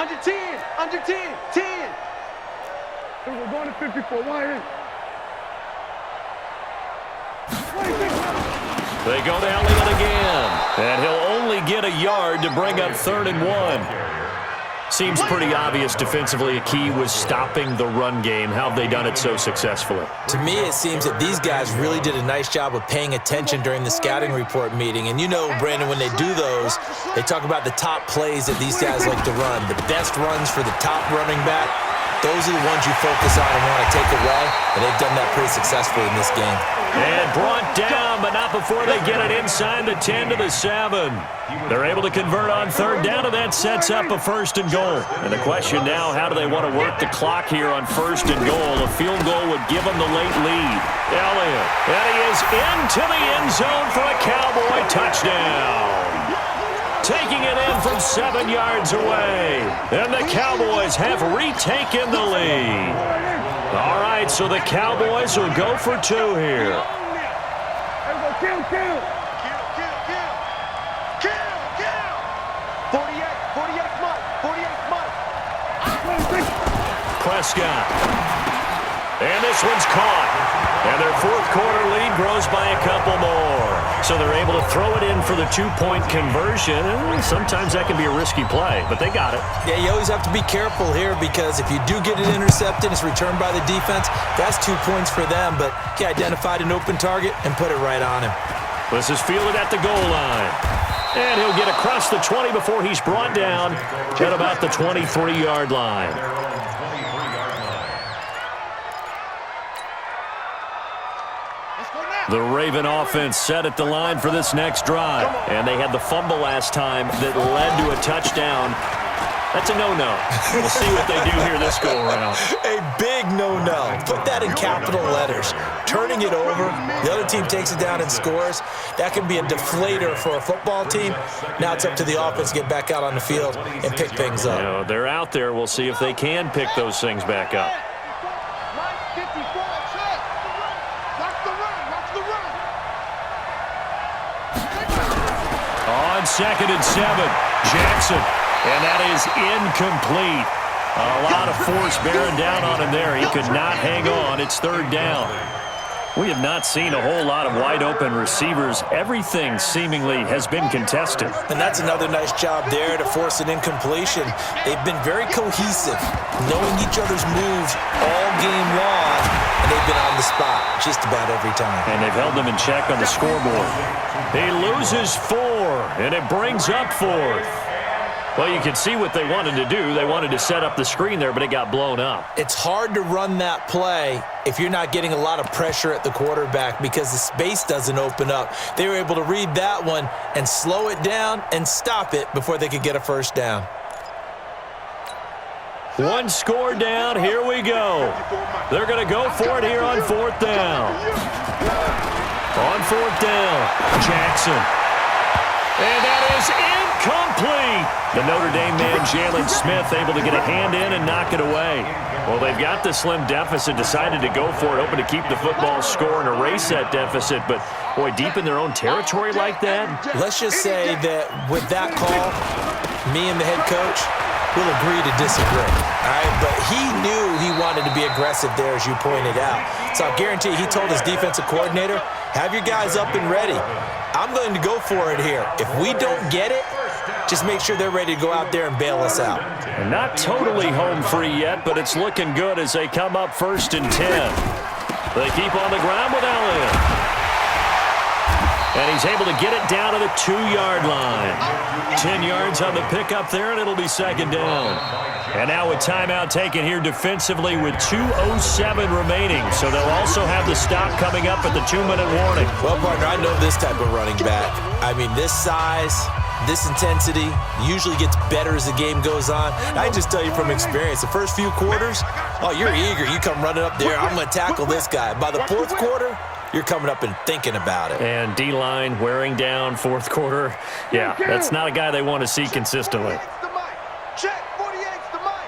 Under 10. Under 10. 10. We're going to 54. Why? They go to Elliott again. And he'll only get a yard to bring up 3rd and 1. Seems pretty obvious defensively a key was stopping the run game. How have they done it so successfully? To me, it seems that these guys really did a nice job of paying attention during the scouting report meeting. And you know, Brandon, when they do those, they talk about the top plays that these guys like to run. The best runs for the top running back, those are the ones you focus on and want to take away. And they've done that pretty successfully in this game. And brought down, but not before they get it inside the 10 to the 7. They're able to convert on 3rd down, and that sets up a 1st and goal. And the question now, how do they want to work the clock here on 1st and goal? A field goal would give them the late lead. Elliott, and he is into the end zone for a Cowboy touchdown. Taking it in from 7 yards away. And the Cowboys have retaken the lead. All right, so the Cowboys will go for 2 here. Kill. 48. 48 Mike. 48 Mike. Prescott. And this one's caught. And their 4th quarter lead grows by a couple more. So they're able to throw it in for the 2-point conversion. And sometimes that can be a risky play, but they got it. Yeah, you always have to be careful here because if you do get it intercepted, it's returned by the defense. That's 2 points for them, but he identified an open target and put it right on him. This is fielded at the goal line. And he'll get across the 20 before he's brought down at about the 23-yard line. The Raven offense set at the line for this next drive. And they had the fumble last time that led to a touchdown. That's a no-no. We'll see what they do here this go-around. A big no-no. Put that in capital letters. Turning it over, the other team takes it down and scores. That can be a deflator for a football team. Now it's up to the offense to get back out on the field and pick things up. You know, they're out there. We'll see if they can pick those things back up. On 2nd and 7, Jackson. And that is incomplete. A lot of force bearing down on him there. He could not hang on. It's 3rd down. We have not seen a whole lot of wide-open receivers. Everything seemingly has been contested. And that's another nice job there to force an incompletion. They've been very cohesive, knowing each other's moves all game long, and they've been on the spot just about every time. And they've held them in check on the scoreboard. He loses 4, and it brings up 4th. Well, you can see what they wanted to do. They wanted to set up the screen there, but it got blown up. It's hard to run that play if you're not getting a lot of pressure at the quarterback because the space doesn't open up. They were able to read that one and slow it down and stop it before they could get a 1st down. 1 score down. Here we go. They're going to go for it here on 4th down. On 4th down, Jackson. And that is incomplete. The Notre Dame man, Jalen Smith, able to get a hand in and knock it away. Well, they've got the slim deficit, decided to go for it, hoping to keep the football score and erase that deficit. But, boy, deep in their own territory like that. Let's just say that with that call, me and the head coach will agree to disagree. All right, but he knew he wanted to be aggressive there, as you pointed out. So I guarantee he told his defensive coordinator, have your guys up and ready. I'm going to go for it here. If we don't get it, just make sure they're ready to go out there and bail us out. And not totally home free yet, but it's looking good as they come up 1st and 10. They keep on the ground with Elliott. And he's able to get it down to the 2-yard line. 10 yards on the pickup there, and it'll be 2nd down. And now a timeout taken here defensively with 2:07 remaining. So they'll also have the stop coming up at the 2-minute warning. Well, partner, I know this type of running back. I mean, this size, this intensity usually gets better as the game goes on. I just tell you from experience, the first few quarters, oh, you're eager. You come running up there, I'm going to tackle this guy. By the 4th quarter, you're coming up and thinking about it. And D-line wearing down 4th quarter. Yeah, that's not a guy they want to see consistently. Check, 48's the mic.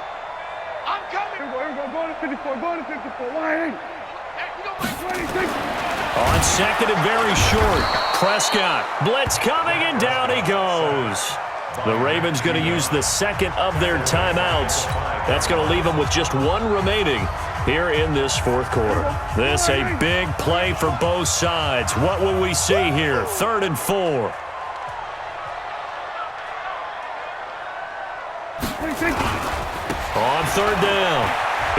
I'm coming. Go to 54. Go to 54. Why? On 2nd and very short, Prescott. Blitz coming, and down he goes. The Ravens going to use the second of their timeouts. That's going to leave them with just one remaining here in this fourth quarter. This a big play for both sides. What will we see here? 3rd and 4. On 3rd down,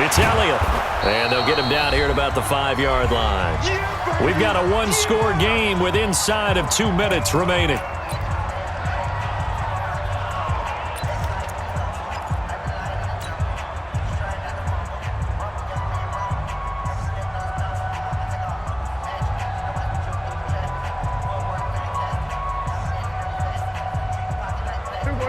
it's Elliott. And they'll get him down here at about the 5-yard line. We've got a one-score game with inside of 2 minutes remaining.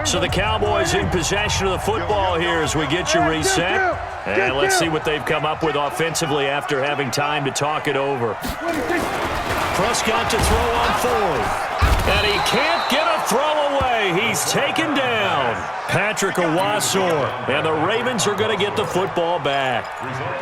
So the Cowboys in possession of the football here as we get you reset. And let's see what they've come up with offensively after having time to talk it over. Prescott to throw on 4th. And he can't get a throw away. He's taken down. Patrick Owasor. And the Ravens are going to get the football back.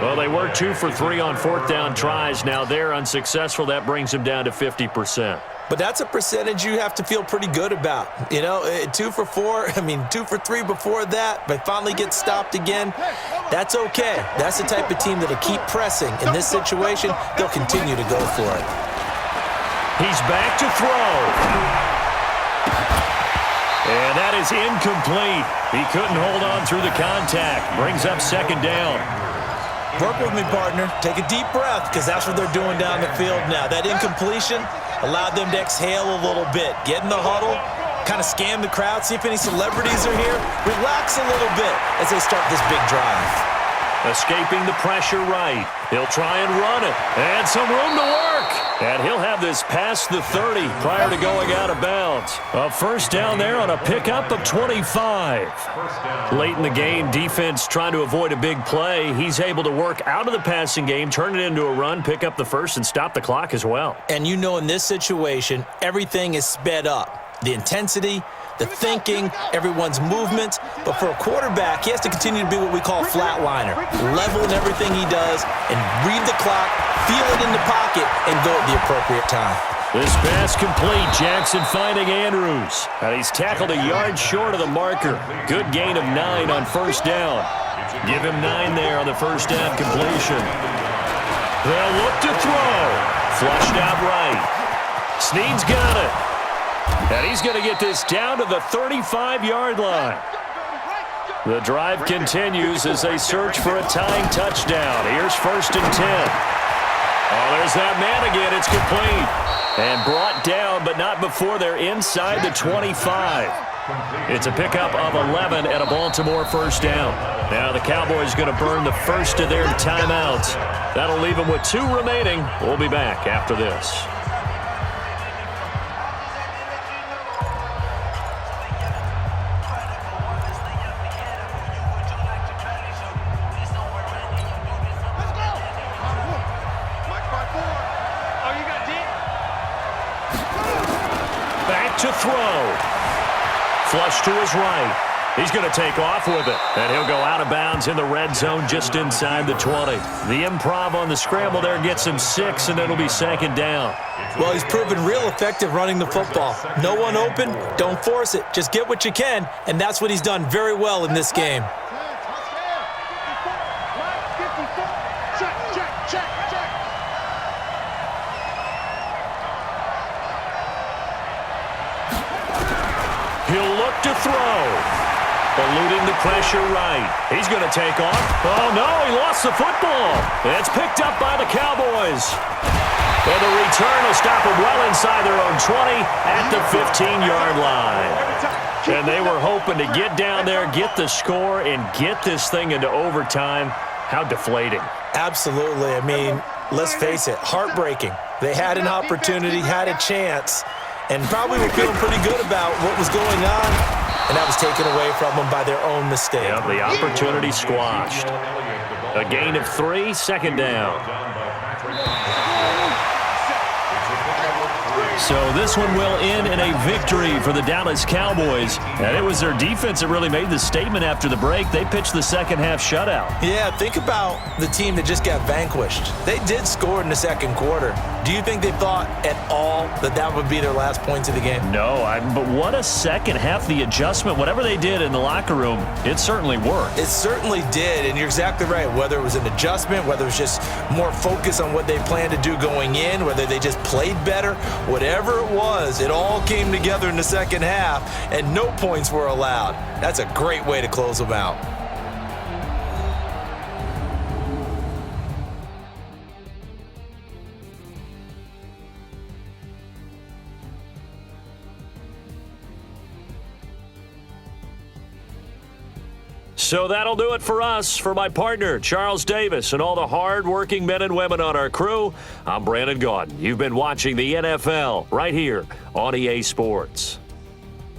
Well, they were 2 for 3 on 4th down tries. Now they're unsuccessful. That brings them down to 50%. But that's a percentage you have to feel pretty good about. 2 for 4, 2 for 3 before that, but finally get stopped again. That's okay. That's the type of team that'll keep pressing. In this situation, they'll continue to go for it. He's back to throw. And that is incomplete. He couldn't hold on through the contact. Brings up 2nd down. Work with me, partner. Take a deep breath, because that's what they're doing down the field now. That incompletion allowed them to exhale a little bit. Get in the huddle, kind of scan the crowd, see if any celebrities are here. Relax a little bit as they start this big drive. Escaping the pressure right. He'll try and run it. And some room to work. And he'll have this past the 30 prior to going out of bounds. A 1st down there on a pickup of 25. Late in the game, defense trying to avoid a big play. He's able to work out of the passing game, turn it into a run, pick up the 1st, and stop the clock as well. And in this situation, everything is sped up. The intensity, the thinking, everyone's movement. But for a quarterback, he has to continue to be what we call a flatliner. Level in everything he does and read the clock, feel it in the pocket, and go at the appropriate time. This pass complete. Jackson finding Andrews. And he's tackled a yard short of the marker. Good gain of 9 on 1st down. Give him 9 there on the 1st down completion. They'll look to throw. Flushed out right. Snead's got it. And he's going to get this down to the 35-yard line. The drive continues as they search for a tying touchdown. Here's 1st and 10. Oh, there's that man again. It's complete. And brought down, but not before they're inside the 25. It's a pickup of 11 and a Baltimore 1st down. Now the Cowboys going to burn the first of their timeouts. That'll leave them with 2 remaining. We'll be back after this. To throw. Flush to his right. He's going to take off with it. And he'll go out of bounds in the red zone just inside the 20. The improv on the scramble there gets him 6, and it'll be 2nd down. Well, he's proven real effective running the football. No one open, don't force it. Just get what you can, and that's what he's done very well in this game. He'll look to throw. Eluding the pressure right. He's going to take off. Oh, no, he lost the football. It's picked up by the Cowboys. And the return will stop him well inside their own 20 at the 15-yard line. And they were hoping to get down there, get the score, and get this thing into overtime. How deflating. Absolutely. Let's face it, heartbreaking. They had an opportunity, had a chance, and probably were feeling pretty good about what was going on, and that was taken away from them by their own mistake. Yeah, the opportunity squashed. A gain of 3, 2nd down. So this one will end in a victory for the Dallas Cowboys. And it was their defense that really made the statement after the break. They pitched the second-half shutout. Yeah, think about the team that just got vanquished. They did score in the second quarter. Do you think they thought at all that that would be their last points of the game? No, but what a second half. The adjustment, whatever they did in the locker room, it certainly worked. It certainly did, and you're exactly right. Whether it was an adjustment, whether it was just more focus on what they planned to do going in, whether they just played better, whatever it was, it all came together in the second half, and no points were allowed. That's a great way to close them out. So that'll do it for us. For my partner, Charles Davis, and all the hard-working men and women on our crew, I'm Brandon Gaudin. You've been watching the NFL right here on EA Sports.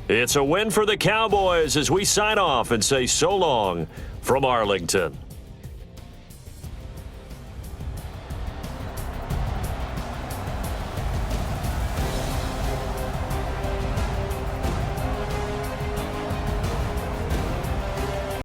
It's a win for the Cowboys as we sign off and say so long from Arlington.